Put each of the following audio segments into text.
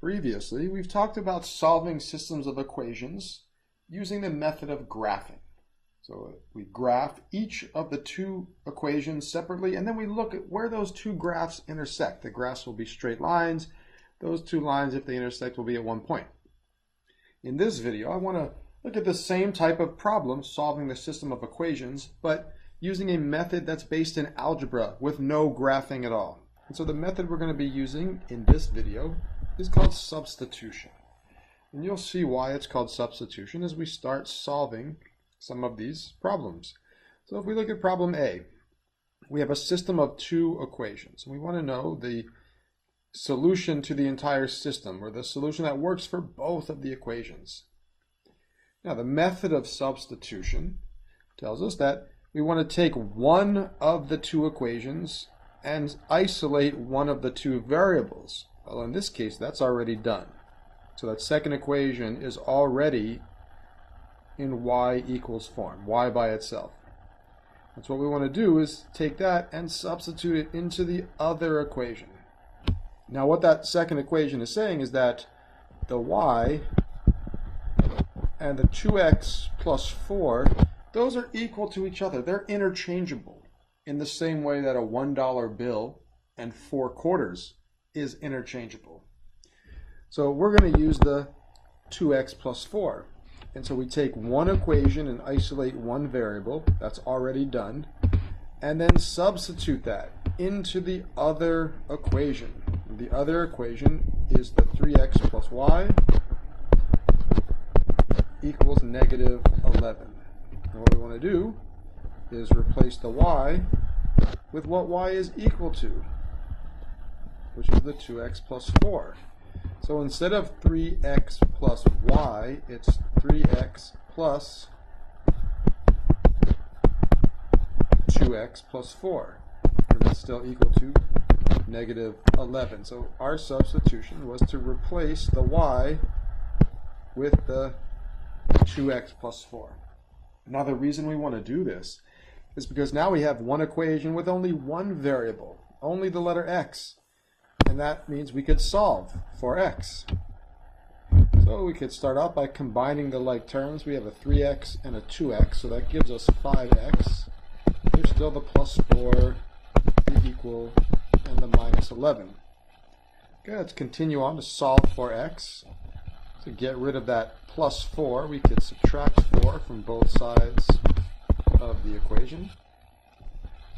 Previously, we've talked about solving systems of equations using the method of graphing. So we graph each of the two equations separately, and then we look at where those two graphs intersect. The graphs will be straight lines. Those two lines, if they intersect, will be at one point. In this video, I want to look at the same type of problem, solving the system of equations, but using a method that's based in algebra with no graphing at all. And so the method we're going to be using in this video is called substitution. And you'll see why it's called substitution as we start solving some of these problems. So if we look at problem A, we have a system of two equations. We want to know the solution to the entire system, or the solution that works for both of the equations. Now the method of substitution tells us that we want to take one of the two equations and isolate one of the two variables. Well, in this case, that's already done. So that second equation is already in y equals form, y by itself. That's what we want to do, is take that and substitute it into the other equation. Now what that second equation is saying is that the y and the 2x plus 4, those are equal to each other. They're interchangeable in the same way that a $1 bill and 4 quarters is interchangeable. So we're going to use the 2x plus 4. And so we take one equation and isolate one variable. That's already done. And then substitute that into the other equation. The other equation is the 3x plus y equals negative 11. And what we want to do is replace the y with what y is equal to, which is the 2x plus 4. So instead of 3x plus y, it's 3x plus 2x plus 4. And that's still equal to negative 11. So our substitution was to replace the y with the 2x plus 4. Now the reason we want to do this is because now we have one equation with only one variable, only the letter x. And that means we could solve for x. So we could start out by combining the like terms. We have a 3x and a 2x, so that gives us 5x. There's still the plus 4, the equal, and the minus 11. Okay, let's continue on to solve for x. To get rid of that plus 4, we could subtract 4 from both sides of the equation.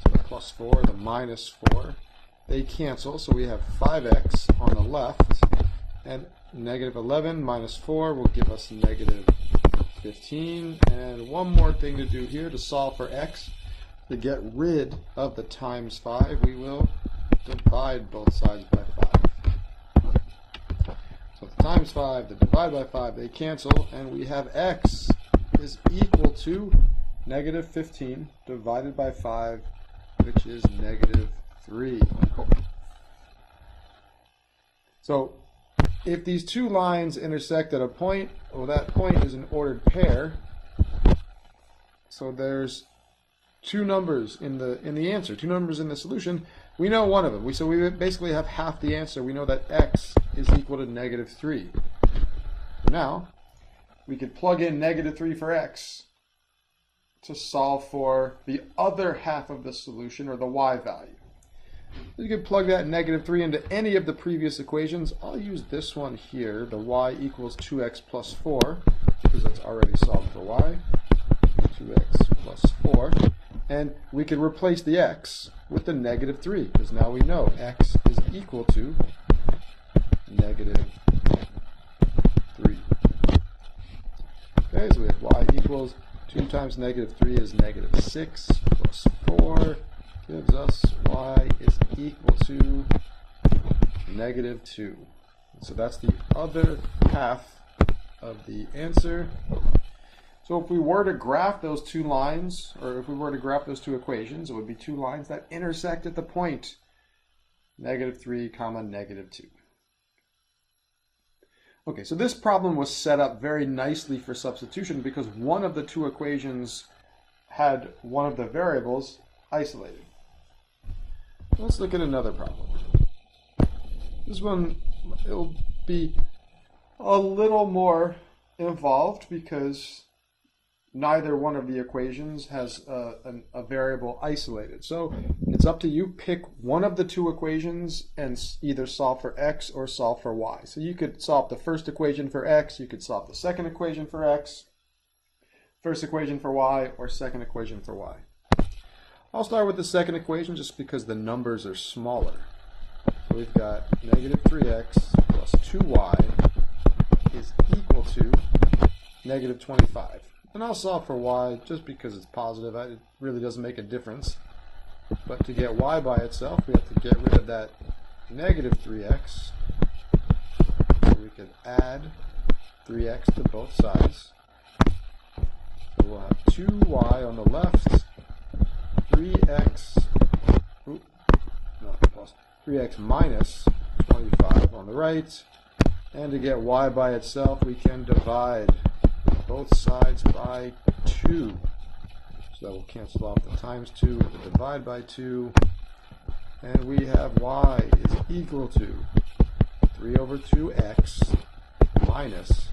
So the plus 4, the minus 4, they cancel, so we have 5x on the left, and negative 11 minus 4 will give us negative 15. And one more thing to do here to solve for x. To get rid of the times 5, we will divide both sides by 5. So the times 5, the divide by 5, they cancel, and we have x is equal to negative 15 divided by 5, which is negative 3. So if these two lines intersect at a point, well, that point is an ordered pair. So there's two numbers in the answer, two numbers in the solution. We know one of them. So we basically have half the answer. We know that x is equal to negative 3. Now we could plug in negative 3 for x to solve for the other half of the solution, or the y value. You can plug that negative 3 into any of the previous equations. I'll use this one here, the y equals 2x plus 4, because that's already solved for y. 2x plus 4. And we can replace the x with the negative 3, because now we know x is equal to negative 3. Okay, so we have y equals 2 times negative 3 is negative 6 plus 4 gives us y is equal to negative 2. So that's the other half of the answer. So if we were to graph those two lines, or if we were to graph those two equations, it would be two lines that intersect at the point negative 3 comma negative 2. Okay, so this problem was set up very nicely for substitution because one of the two equations had one of the variables isolated. Let's look at another problem. This one, it'll be a little more involved because neither one of the equations has a variable isolated. So it's up to you. Pick one of the two equations and either solve for x or solve for y. So you could solve the first equation for x, you could solve the second equation for x, first equation for y, or second equation for y. I'll start with the second equation just because the numbers are smaller. So we've got negative 3x plus 2y is equal to negative 25. And I'll solve for y just because it's positive. It really doesn't make a difference. But to get y by itself, we have to get rid of that negative 3x. So we could add 3x to both sides. So we'll have 2y on the left, 3x minus 25 on the right. And to get y by itself, we can divide both sides by 2. So we'll cancel off the times 2 with the divide by 2. And we have y is equal to 3 over 2x minus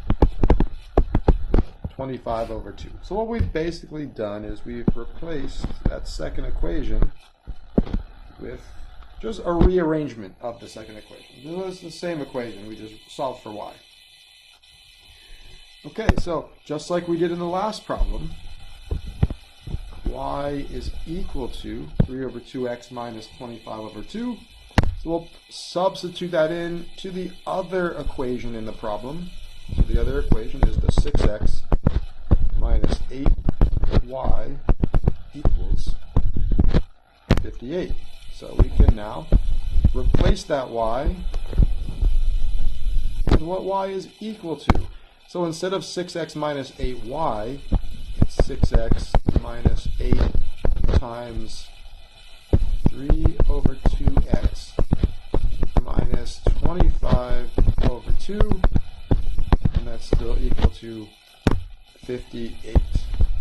25 over 2. So what we've basically done is we've replaced that second equation with just a rearrangement of the second equation. This is the same equation, we just solved for y. Okay, so just like we did in the last problem, y is equal to 3 over 2x minus 25 over 2. So we'll substitute that in to the other equation in the problem. So the other equation is the 6x minus 8y equals 58. So we can now replace that y with what y is equal to. So instead of 6x minus 8y, it's 6x minus 8 times 3 over 2x minus 25 over 2, and that's still equal to 58.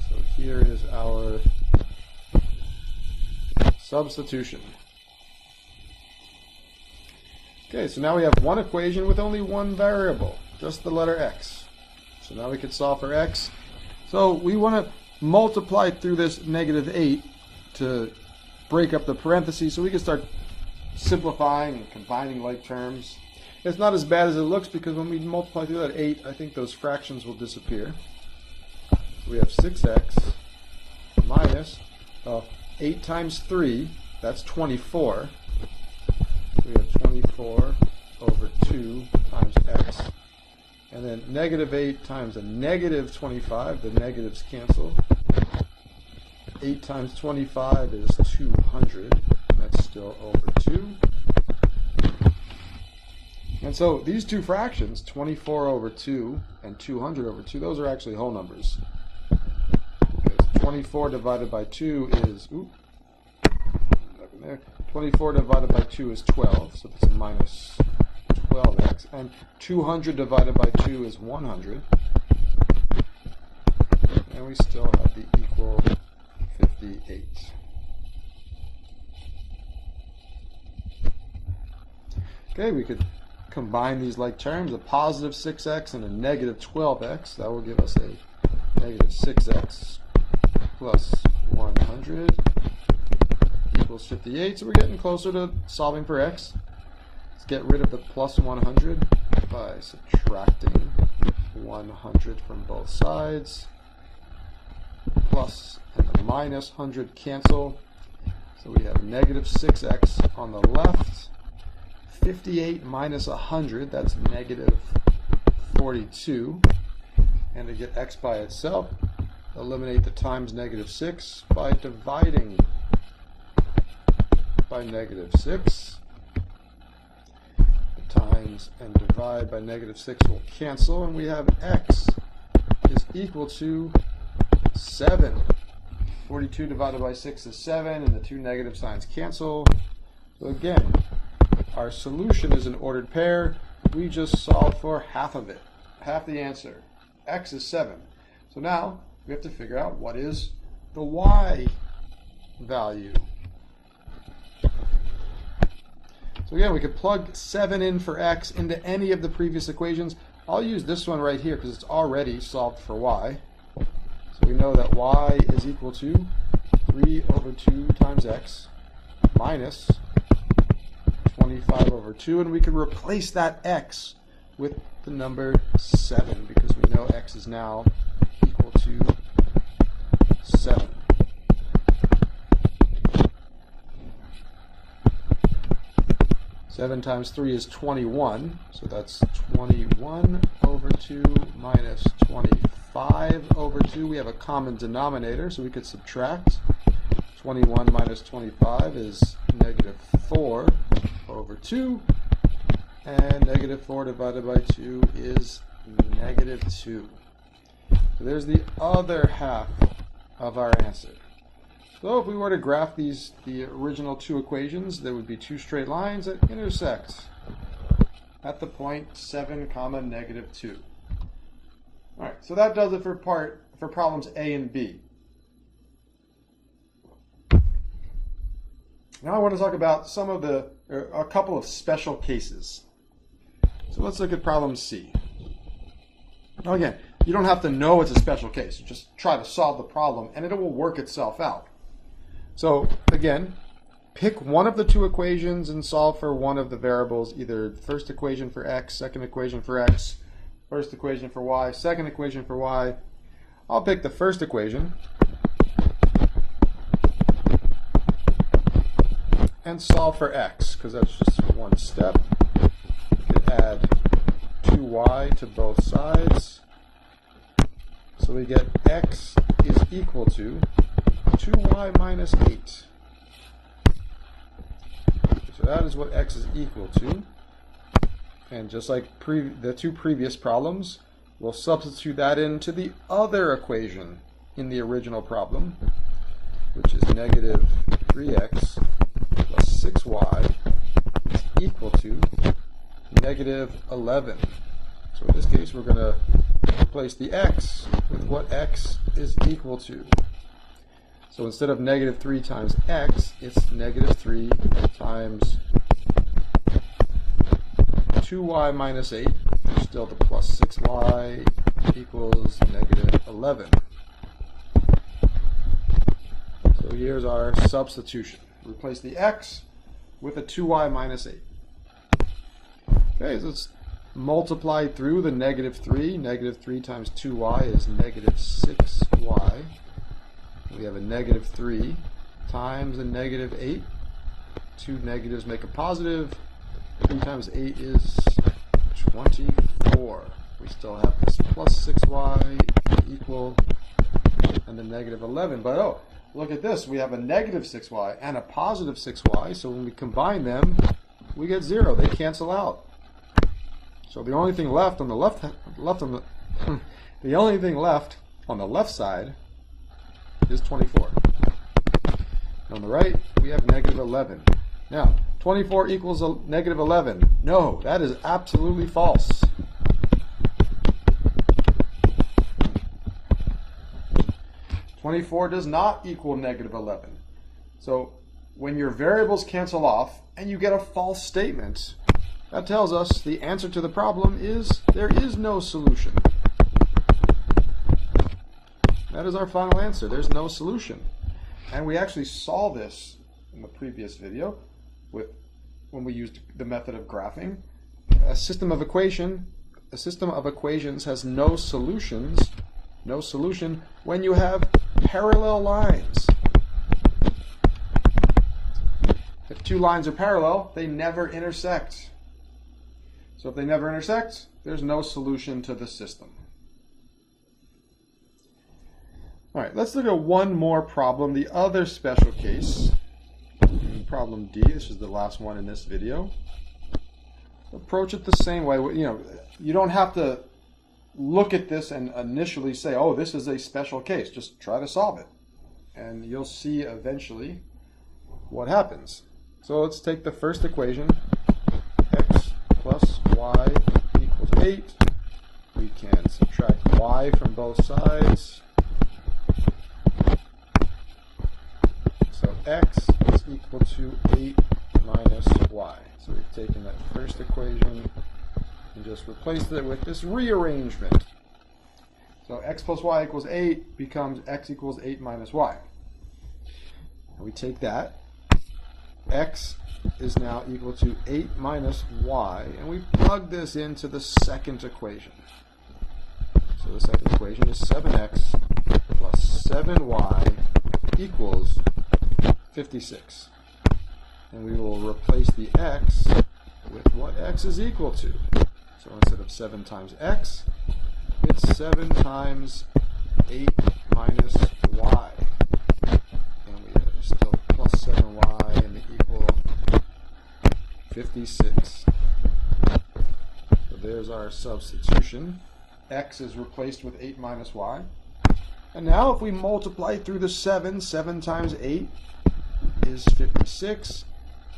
So here is our substitution. Okay, so now we have one equation with only one variable, just the letter x. So now we can solve for x. So we want to multiply through this negative 8 to break up the parentheses so we can start simplifying and combining like terms. It's not as bad as it looks because when we multiply through that 8, I think those fractions will disappear. So we have 6x minus 8 times 3, that's 24. We have 24 over 2 times x. And then negative 8 times a negative 25, the negatives cancel. 8 times 25 is 200. That's still over 2. And so these two fractions, 24 over 2 and 200 over 2, those are actually whole numbers. Because 24 divided by 2 is, 24 divided by 2 is 12, so that's a minus 12x. And 200 divided by 2 is 100. And we still have the equal 58. Okay, we could combine these like terms, a positive 6x and a negative 12x. That will give us a negative 6x plus 100 equals 58. So we're getting closer to solving for x. Let's get rid of the plus 100 by subtracting 100 from both sides. Plus and the minus 100 cancel. So we have negative 6x on the left. 58 minus 100, that's negative 42. And to get x by itself, eliminate the times negative 6 by dividing by negative 6. The times and divide by negative 6 will cancel, and we have x is equal to 7. 42 divided by 6 is 7, and the two negative signs cancel. So again, our solution is an ordered pair. We just solve for half of it, half the answer. X is 7. So now we have to figure out what is the y value. So again, we could plug 7 in for x into any of the previous equations. I'll use this one right here because it's already solved for y. So we know that y is equal to 3 over 2 times x minus 25 over 2. And we can replace that x with the number 7 because we know x is now equal to 7. Seven times 3 is 21, so that's 21 over 2 minus 25 over 2. We have a common denominator, so we could subtract. 21 minus 25 is negative 4 over 2, and negative 4 divided by 2 is negative 2. So there's the other half of our answer. So if we were to graph the original two equations, there would be two straight lines that intersect at the point 7, negative 2. All right, so that does it for problems A and B. Now I want to talk about a couple of special cases. So let's look at problem C. Now again, you don't have to know it's a special case. You just try to solve the problem and it will work itself out. So again, pick one of the two equations and solve for one of the variables, either first equation for x, second equation for x, first equation for y, second equation for y. I'll pick the first equation and solve for x, because that's just one step. You can add 2y to both sides. So we get x is equal to 2y minus 8. So that is what x is equal to. And just like the two previous problems, we'll substitute that into the other equation in the original problem, which is negative 3x plus 6y is equal to negative 11. So in this case, we're going to replace the x with what x is equal to. So instead of negative 3 times x, it's negative 3 times 2y minus 8, still the plus 6y equals negative 11. So here's our substitution. Replace the x with a 2y minus 8. Okay, so let's multiply through the negative 3. Negative 3 times 2y is negative 6y. We have a negative 3 times a negative 8. Two negatives make a positive. 3 times 8 is 24. We still have this plus 6y equal and the negative 11. But oh, look at this. We have a negative 6y and a positive 6y. So when we combine them, we get 0. They cancel out. So the only thing left on the the only thing left on the left side is 24. On the right, we have negative 11. Now, 24 equals negative 11. No, that is absolutely false. (24) does not equal negative 11. So when your variables cancel off and you get a false statement, that tells us the answer to the problem is there is no solution. That is our final answer. There's no solution. And we actually saw this in the previous video when we used the method of graphing. A system of equations has no solution when you have parallel lines. If two lines are parallel, they never intersect. So if they never intersect, there's no solution to the system. All right, let's look at one more problem, the other special case. Problem D, this is the last one in this video. Approach it the same way. You don't have to look at this and initially say, oh, this is a special case. Just try to solve it. And you'll see eventually what happens. So let's take the first equation, x plus y equals 8. We can subtract y from both sides. So x is equal to 8 minus y. So we've taken that first equation and just replaced it with this rearrangement. So x plus y equals 8 becomes x equals 8 minus y. And we take that. X is now equal to 8 minus y, and we plug this into the second equation. So the second equation is 7x plus 7y equals 56. And we will replace the x with what x is equal to. So instead of 7 times x, it's 7 times 8 minus y. And we have still plus 7y and the equal 56. So there's our substitution. X is replaced with 8 minus y. And now if we multiply through the 7, 7 times 8 is 56.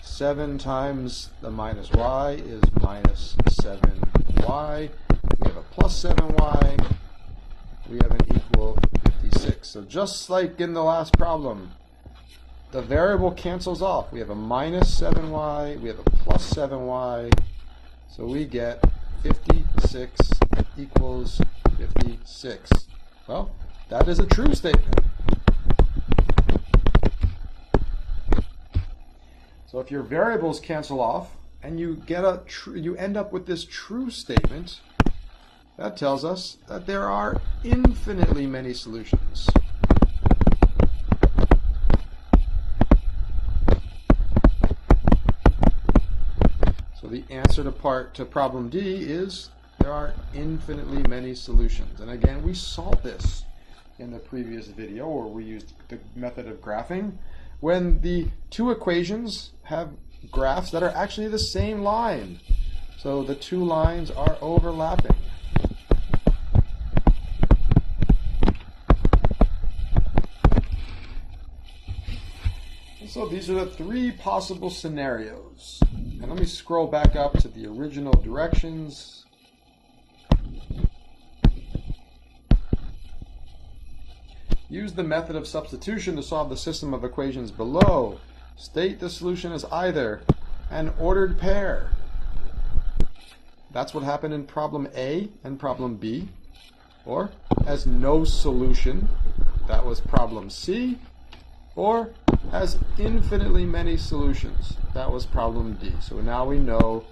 7 times the minus y is minus 7y. We have a plus 7y. We have an equal 56. So just like in the last problem, the variable cancels off. We have a minus 7y. We have a plus 7y. So we get 56 equals 56. Well, that is a true statement. So if your variables cancel off and you get you end up with this true statement, that tells us that there are infinitely many solutions. So the answer to problem D is there are infinitely many solutions. And again, we solved this in the previous video where we used the method of graphing. When the two equations have graphs that are actually the same line. So the two lines are overlapping. And so these are the three possible scenarios. And let me scroll back up to the original directions. Use the method of substitution to solve the system of equations below. State the solution as either an ordered pair. That's what happened in problem A and problem B. Or as no solution. That was problem C. Or as infinitely many solutions. That was problem D. So now we know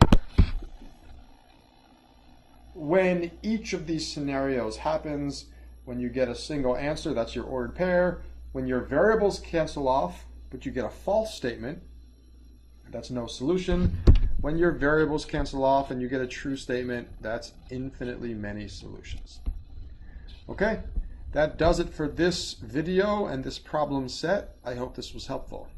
when each of these scenarios happens. When you get a single answer, that's your ordered pair. When your variables cancel off, but you get a false statement, that's no solution. When your variables cancel off and you get a true statement, that's infinitely many solutions. Okay, that does it for this video and this problem set. I hope this was helpful.